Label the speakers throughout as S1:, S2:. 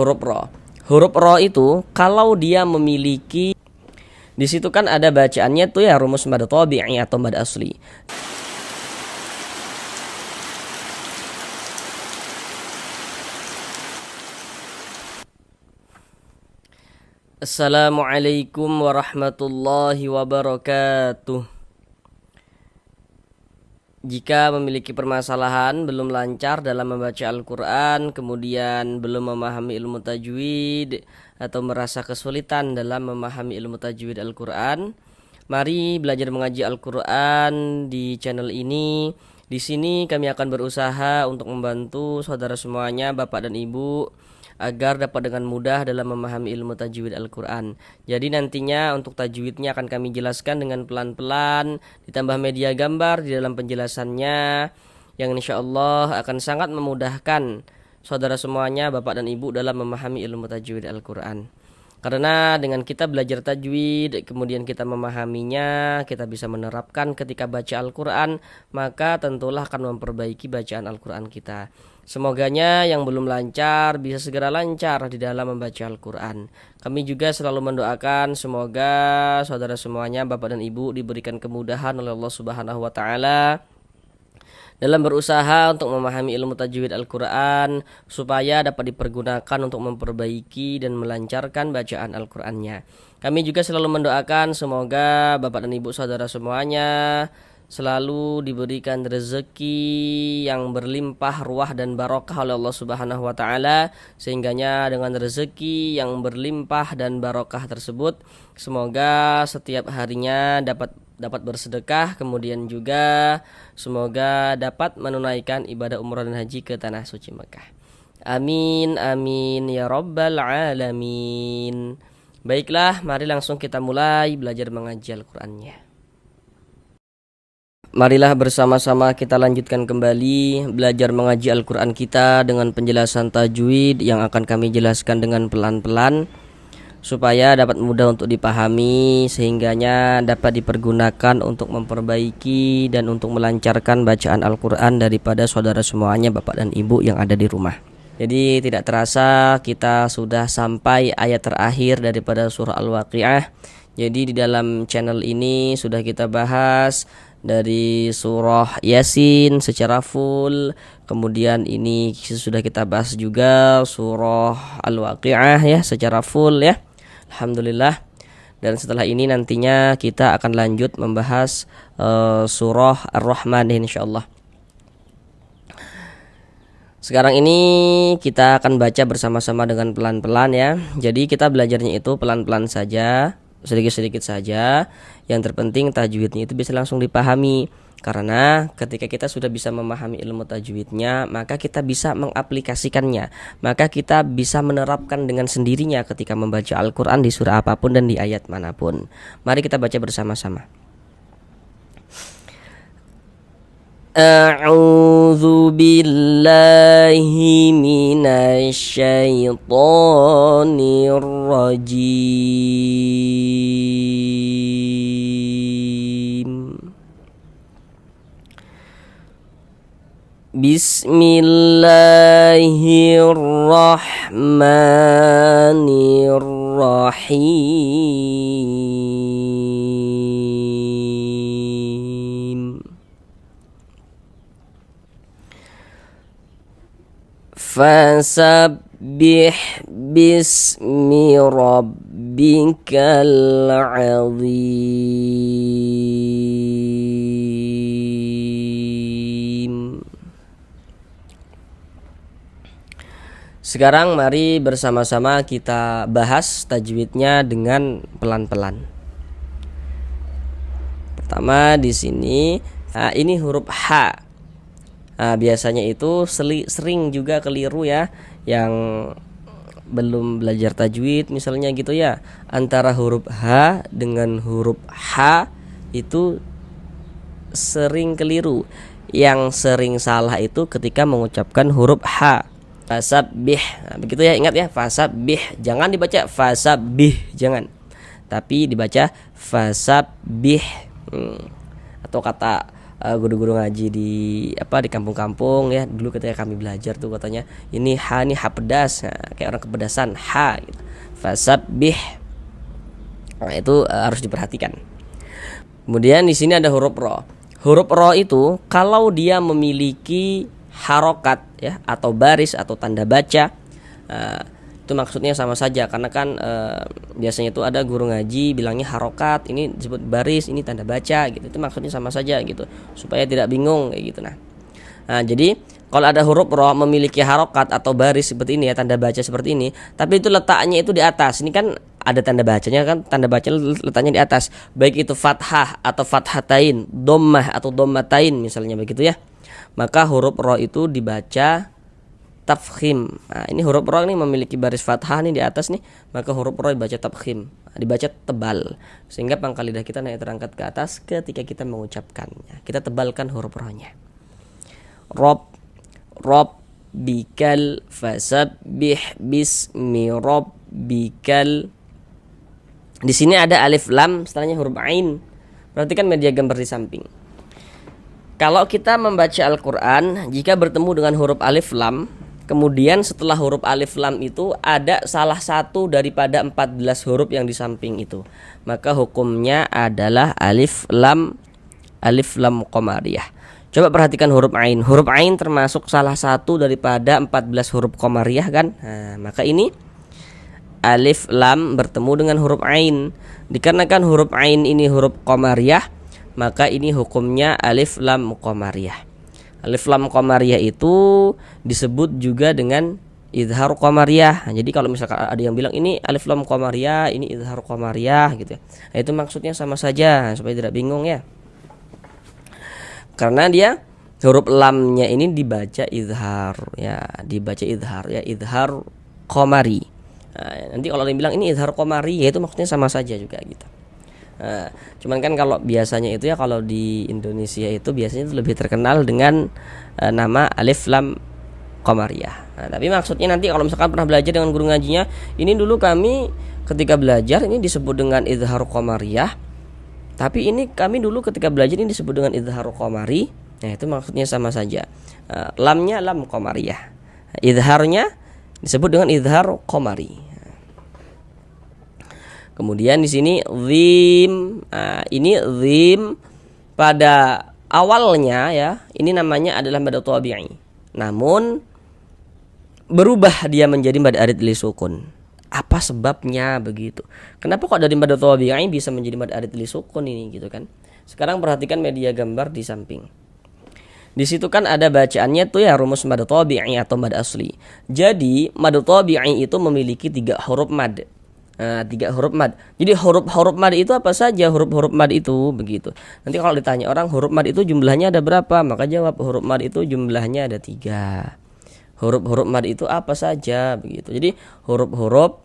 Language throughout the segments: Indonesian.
S1: huruf ro. Huruf ro itu kalau dia memiliki, di situ kan ada bacaannya tuh ya, rumus mad tabi'i atau mad asli. Assalamualaikum warahmatullahi wabarakatuh. Jika memiliki permasalahan, belum lancar dalam membaca Al-Quran, kemudian belum memahami ilmu tajwid, atau merasa kesulitan dalam memahami ilmu tajwid Al-Quran, mari belajar mengaji Al-Quran di channel ini. Di sini kami akan berusaha untuk membantu saudara semuanya, Bapak dan Ibu, agar dapat dengan mudah dalam memahami ilmu tajwid Al-Quran. Jadi nantinya untuk tajwidnya akan kami jelaskan dengan pelan-pelan, ditambah media gambar di dalam penjelasannya, yang insya Allah akan sangat memudahkan saudara semuanya, Bapak dan Ibu, dalam memahami ilmu tajwid Al-Quran. Karena dengan kita belajar tajwid, kemudian kita memahaminya, kita bisa menerapkan ketika baca Al-Quran, maka tentulah akan memperbaiki bacaan Al-Quran kita. Semoganya yang belum lancar bisa segera lancar di dalam membaca Al-Quran. Kami juga selalu mendoakan semoga saudara semuanya, Bapak dan Ibu, diberikan kemudahan oleh Allah Subhanahu wa Ta'ala dalam berusaha untuk memahami ilmu tajwid Al-Quran, supaya dapat dipergunakan untuk memperbaiki dan melancarkan bacaan Al-Qurannya. Kami juga selalu mendoakan semoga Bapak dan Ibu saudara semuanya selalu diberikan rezeki yang berlimpah ruah dan barokah oleh Allah Subhanahu wa Ta'ala, sehingganya dengan rezeki yang berlimpah dan barokah tersebut, semoga setiap harinya dapat bersedekah, kemudian juga semoga dapat menunaikan ibadah umrah dan haji ke tanah suci Mekah. Amin amin ya rabbal alamin. Baiklah, mari langsung kita mulai belajar mengaji Al-Qur'annya. Marilah bersama-sama kita lanjutkan kembali belajar mengaji Al-Quran kita dengan penjelasan tajwid yang akan kami jelaskan dengan pelan-pelan, supaya dapat mudah untuk dipahami, sehingganya dapat dipergunakan untuk memperbaiki dan untuk melancarkan bacaan Al-Quran daripada saudara semuanya, Bapak dan Ibu yang ada di rumah. Jadi tidak terasa kita sudah sampai ayat terakhir daripada surah Al-Waqi'ah. Jadi di dalam channel ini sudah kita bahas dari surah Yasin secara full, kemudian ini sudah kita bahas juga surah Al-Waqi'ah ya secara full ya. Alhamdulillah. Dan setelah ini nantinya kita akan lanjut membahas surah Ar-Rahman insyaallah. Sekarang ini kita akan baca bersama-sama dengan pelan-pelan ya. Jadi kita belajarnya itu pelan-pelan saja, sedikit-sedikit saja. Yang terpenting tajwidnya itu bisa langsung dipahami. Karena ketika kita sudah bisa memahami ilmu tajwidnya, maka kita bisa mengaplikasikannya. Maka kita bisa menerapkan dengan sendirinya ketika membaca Al-Quran di surah apapun dan di ayat manapun. Mari kita baca bersama-sama. A'udzu billahi minasy syaithanir rajim. Bismillahirrahmanirrahim. Fasabbih bismi rabbikal azim. Sekarang mari bersama-sama kita bahas tajwidnya dengan pelan-pelan. Pertama di sini, ini huruf H. Nah, biasanya itu sering juga keliru ya, yang belum belajar tajwid misalnya gitu ya, antara huruf H dengan huruf H itu sering keliru. Yang sering salah itu ketika mengucapkan huruf H. Fasabbih, nah, begitu ya, ingat ya, fasabbih, jangan dibaca fasabbih, jangan, tapi dibaca fasabbih. Atau kata guru-guru ngaji di kampung-kampung ya, dulu ketika kami belajar tuh katanya ini ha, ini ha pedas, nah, kayak orang kepedasan ha gitu. Fasabbih, nah, itu harus diperhatikan. Kemudian di sini ada huruf ro. Huruf ro itu kalau dia memiliki harokat ya, atau baris atau tanda baca, itu maksudnya sama saja, karena kan biasanya itu ada guru ngaji bilangnya harokat, ini disebut baris, ini tanda baca gitu. Itu maksudnya sama saja gitu, supaya tidak bingung kayak gitu. Nah, jadi kalau ada huruf ro memiliki harokat atau baris seperti ini ya, tanda baca seperti ini, tapi itu letaknya itu di atas. Ini kan ada tanda bacanya kan, tanda baca letaknya di atas, baik itu fathah atau fathatain, dhammah atau dhammatain misalnya begitu ya. Maka huruf ro itu dibaca tafkhim. Nah, ini huruf ro ini memiliki baris fathah nih di atas nih, maka huruf ro dibaca tafkhim, dibaca tebal, sehingga pangkal lidah kita naik terangkat ke atas ketika kita mengucapkannya. Kita tebalkan huruf ro-nya. Rabbikal fasabbih bismi rabbikal. Di sini ada alif lam, setelahnya huruf ain. Perhatikan media gambar di samping. Kalau kita membaca Al-Quran, jika bertemu dengan huruf alif lam, kemudian setelah huruf alif lam itu ada salah satu daripada 14 huruf yang di samping itu, maka hukumnya adalah alif lam qamariyah. Coba perhatikan huruf ain. Huruf ain termasuk salah satu daripada 14 huruf qamariyah kan? Nah, maka ini alif lam bertemu dengan huruf ain. Dikarenakan huruf ain ini huruf qamariyah, maka ini hukumnya alif lam qamariyah. Alif lam qamariyah itu disebut juga dengan izhar qamariyah. Nah, jadi kalau misalkan ada yang bilang ini alif lam qamariyah, ini izhar qamariyah gitu ya, nah, itu maksudnya sama saja, supaya tidak bingung ya. Karena dia huruf lamnya ini dibaca izhar ya, izhar qamari. Nah, nanti kalau ada yang bilang ini izhar qamari, ya itu maksudnya sama saja juga gitu. Nah, cuman kan kalau biasanya itu ya, kalau di Indonesia itu biasanya itu lebih terkenal dengan nama alif lam qamariyah. Nah, tapi maksudnya nanti kalau misalkan pernah belajar dengan guru ngajinya, ini dulu kami ketika belajar ini disebut dengan izhar qamariyah, tapi ini kami dulu ketika belajar ini disebut dengan izhar qamari. Nah, itu maksudnya sama saja. Lamnya lam qamariyah, izharnya disebut dengan izhar qamari. Kemudian di sini zim. Nah, ini zim pada awalnya ya, ini namanya adalah mad tabi'i. Namun berubah dia menjadi mad arid li sukun. Apa sebabnya begitu? Kenapa kok dari mad tabi'i bisa menjadi mad arid li sukun ini gitu kan? Sekarang perhatikan media gambar di samping. Di situ kan ada bacaannya tuh ya, rumus mad tabi'i atau mad asli. Jadi mad tabi'i itu memiliki 3 huruf mad. 3 huruf mad. Jadi huruf mad itu apa saja huruf-huruf mad itu begitu. Nanti kalau ditanya orang huruf mad itu jumlahnya ada berapa, maka jawab huruf mad itu jumlahnya ada 3. Huruf-huruf mad itu apa saja begitu. Jadi huruf-huruf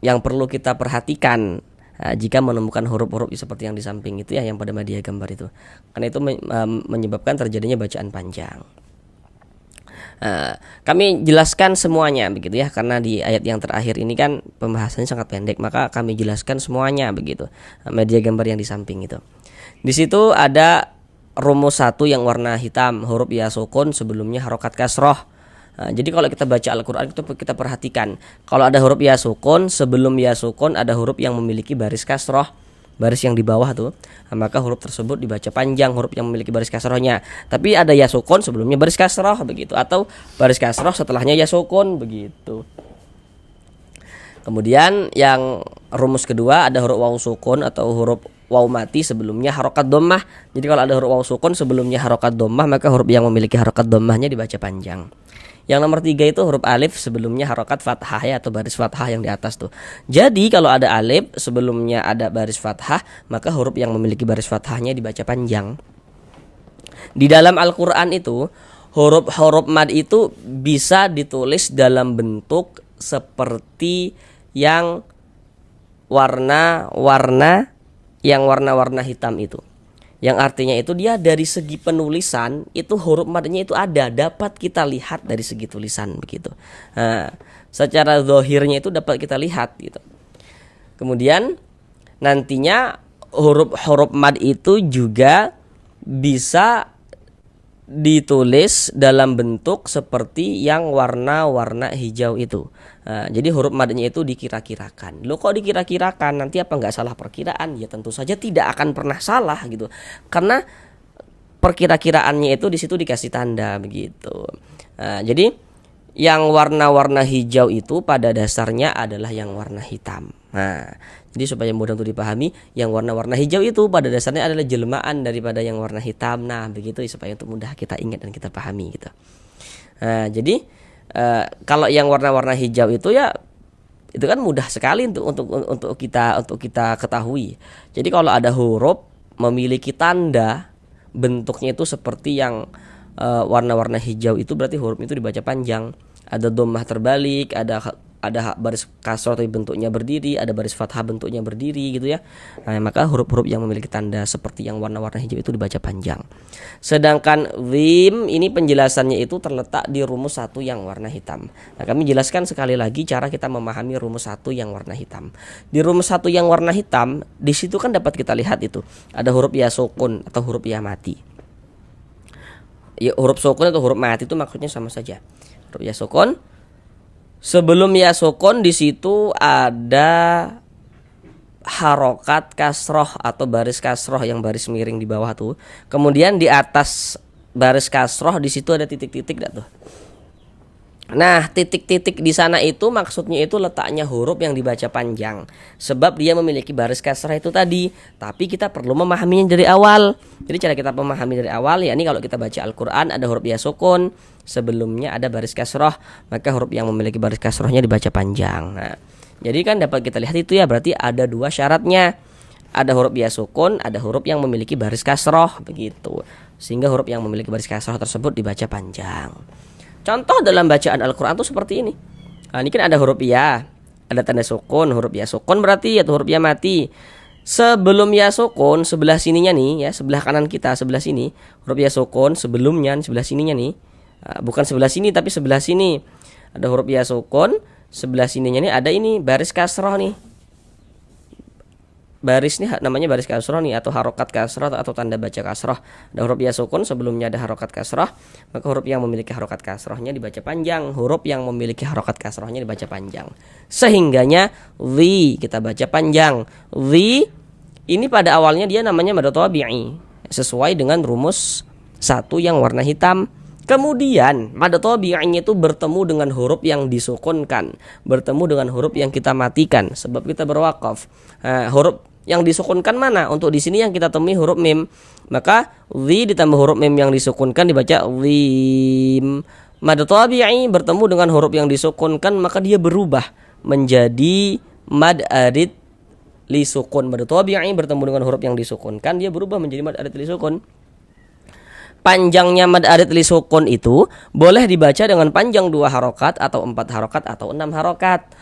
S1: yang perlu kita perhatikan jika menemukan huruf-huruf seperti yang di samping itu ya, yang pada media gambar itu. Karena itu menyebabkan terjadinya bacaan panjang. Kami jelaskan semuanya begitu ya, karena di ayat yang terakhir ini kan pembahasannya sangat pendek, maka kami jelaskan semuanya begitu. Media gambar yang di samping itu. Di situ ada rumus 1 yang warna hitam, huruf ya sukun sebelumnya harokat kasroh. Jadi kalau kita baca Al-Quran itu kita perhatikan, kalau ada huruf ya sukun, sebelum ya sukun ada huruf yang memiliki baris kasroh, baris yang di bawah tuh, maka huruf tersebut dibaca panjang, huruf yang memiliki baris kasrohnya. Tapi ada ya sukun sebelumnya baris kasroh begitu, atau baris kasroh setelahnya ya sukun begitu. Kemudian yang rumus kedua ada huruf waw sukun atau huruf waw mati sebelumnya harokat dhammah. Jadi kalau ada huruf waw sukun sebelumnya harokat dhammah, maka huruf yang memiliki harokat dhammahnya dibaca panjang. Yang nomor 3 itu huruf alif sebelumnya harokat fathah ya, atau baris fathah yang di atas tuh. Jadi kalau ada alif sebelumnya ada baris fathah, maka huruf yang memiliki baris fathahnya dibaca panjang. Di dalam Al-Quran itu huruf-huruf mad itu bisa ditulis dalam bentuk seperti yang warna-warna hitam itu. Yang artinya itu dia dari segi penulisan itu huruf madnya itu dapat kita lihat dari segi tulisan begitu. Secara zahirnya itu dapat kita lihat gitu. Kemudian nantinya huruf-huruf mad itu juga bisa ditulis dalam bentuk seperti yang warna-warna hijau itu. Nah, jadi huruf madnya itu dikira-kirakan. Lo kok dikira-kirakan? Nanti apa nggak salah perkiraan? Ya tentu saja tidak akan pernah salah gitu. Karena perkira-kiraannya itu di situ dikasih tanda begitu. Nah, jadi yang warna-warna hijau itu pada dasarnya adalah yang warna hitam. Nah, jadi supaya mudah untuk dipahami, yang warna-warna hijau itu pada dasarnya adalah jelmaan daripada yang warna hitam. Nah, begitu supaya untuk mudah kita ingat dan kita pahami gitu. Nah, jadi kalau yang warna-warna hijau itu ya itu kan mudah sekali untuk kita ketahui. Jadi kalau ada huruf memiliki tanda bentuknya itu seperti yang warna-warna hijau itu berarti huruf itu dibaca panjang. Ada dhammah terbalik, ada baris kasroh tapi bentuknya berdiri, ada baris fathah bentuknya berdiri gitu ya. Nah, maka huruf-huruf yang memiliki tanda seperti yang warna-warna hijau itu dibaca panjang. Sedangkan dhim ini penjelasannya itu terletak di rumus 1 yang warna hitam. Nah, kami jelaskan sekali lagi cara kita memahami rumus 1 yang warna hitam. Di rumus 1 yang warna hitam, di situ kan dapat kita lihat itu ada huruf ya sukun atau huruf ya mati. Ya, huruf sukun atau huruf mati itu maksudnya sama saja. Huruf ya sukun, sebelum ya sukun di situ ada harokat kasroh atau baris kasroh yang baris miring di bawah tuh. Kemudian di atas baris kasroh di situ ada titik-titik dah tuh. Nah, titik-titik di sana itu maksudnya itu letaknya huruf yang dibaca panjang. Sebab dia memiliki baris kasrah itu tadi. Tapi kita perlu memahaminya dari awal. Jadi cara kita memahami dari awal, yakni kalau kita baca Al-Quran ada huruf ya sukun, sebelumnya ada baris kasrah, maka huruf yang memiliki baris kasrahnya dibaca panjang. Nah, jadi kan dapat kita lihat itu ya, berarti ada 2 syaratnya. Ada huruf ya sukun, ada huruf yang memiliki baris kasrah begitu. Sehingga huruf yang memiliki baris kasrah tersebut dibaca panjang. Contoh dalam bacaan Al-Quran itu seperti ini. Nah, ini kan ada huruf ya, ada tanda sukun, huruf ya sukun berarti atau huruf ya mati. Sebelum ya sukun sebelah sininya nih ya, sebelah kanan kita sebelah sini, huruf ya sukun sebelumnya sebelah sininya nih. Bukan sebelah sini tapi sebelah sini. Ada huruf ya sukun, sebelah sininya nih ada ini baris kasroh nih. Baris nih namanya baris kasroh nih atau harokat kasroh atau tanda baca kasroh. Ada huruf ya sukun, sebelumnya ada harokat kasroh, maka huruf yang memiliki harokat kasrohnya dibaca panjang, huruf yang memiliki harokat kasrohnya dibaca panjang. Sehingganya dhi kita baca panjang. Dhi ini pada awalnya dia namanya mad tabi'i sesuai dengan rumus 1 yang warna hitam. Kemudian mad tabi'inya itu bertemu dengan huruf yang disukunkan, bertemu dengan huruf yang kita matikan sebab kita berwakaf. Nah, huruf yang disukunkan mana? Untuk di sini yang kita temui huruf mim. Maka dhi ditambah huruf mim yang disukunkan dibaca dhim. Mad tabi'i bertemu dengan huruf yang disukunkan maka dia berubah menjadi mad arid li sukun. Mad tabi'i bertemu dengan huruf yang disukunkan dia berubah menjadi mad arid li sukun. Panjangnya mad arid li sukun itu boleh dibaca dengan panjang 2 harokat atau 4 harokat atau 6 harokat.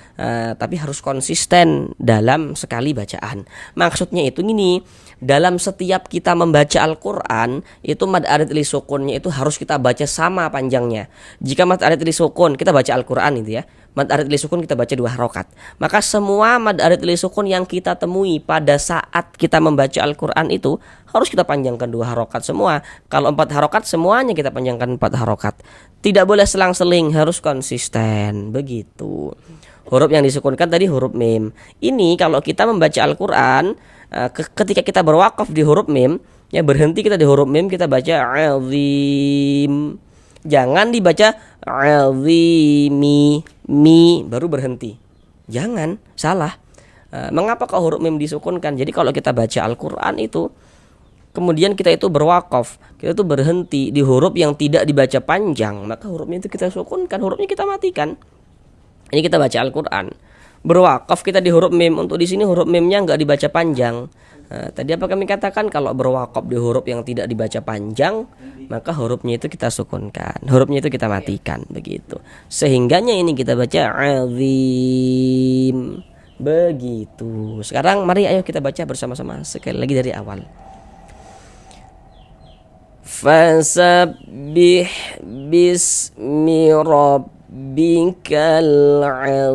S1: Tapi harus konsisten dalam sekali bacaan. Maksudnya itu gini, dalam setiap kita membaca Al-Quran itu mad arid li sukunnya itu harus kita baca sama panjangnya. Jika mad arid li sukun kita baca Al-Quran itu ya, mad arid li sukun kita baca 2 harokat, maka semua mad arid li sukun yang kita temui pada saat kita membaca Al-Quran itu harus kita panjangkan 2 harokat semua. Kalau 4 harokat semuanya kita panjangkan 4 harokat. Tidak boleh selang-seling, harus konsisten begitu. Huruf yang disukunkan tadi huruf mim. Ini kalau kita membaca Al-Quran, ketika kita berwakaf di huruf mim, ya berhenti kita di huruf mim, kita baca azim. Jangan dibaca azimi, mi baru berhenti. Jangan, salah. Mengapa kok huruf mim disukunkan? Jadi kalau kita baca Al-Quran itu, kemudian kita itu berwakaf, kita itu berhenti di huruf yang tidak dibaca panjang, maka hurufnya itu kita sukunkan, hurufnya kita matikan. Ini kita baca Al-Quran, berwakaf kita di huruf mim. Untuk di sini huruf mimnya nggak dibaca panjang. Tadi apa kami katakan? Kalau berwakaf di huruf yang tidak dibaca panjang, maka hurufnya itu kita sukunkan, hurufnya itu kita matikan begitu. Sehingganya ini kita baca azim begitu. Sekarang mari ayo kita baca bersama-sama sekali lagi dari awal. Fasabbih bismi rabbikal azim.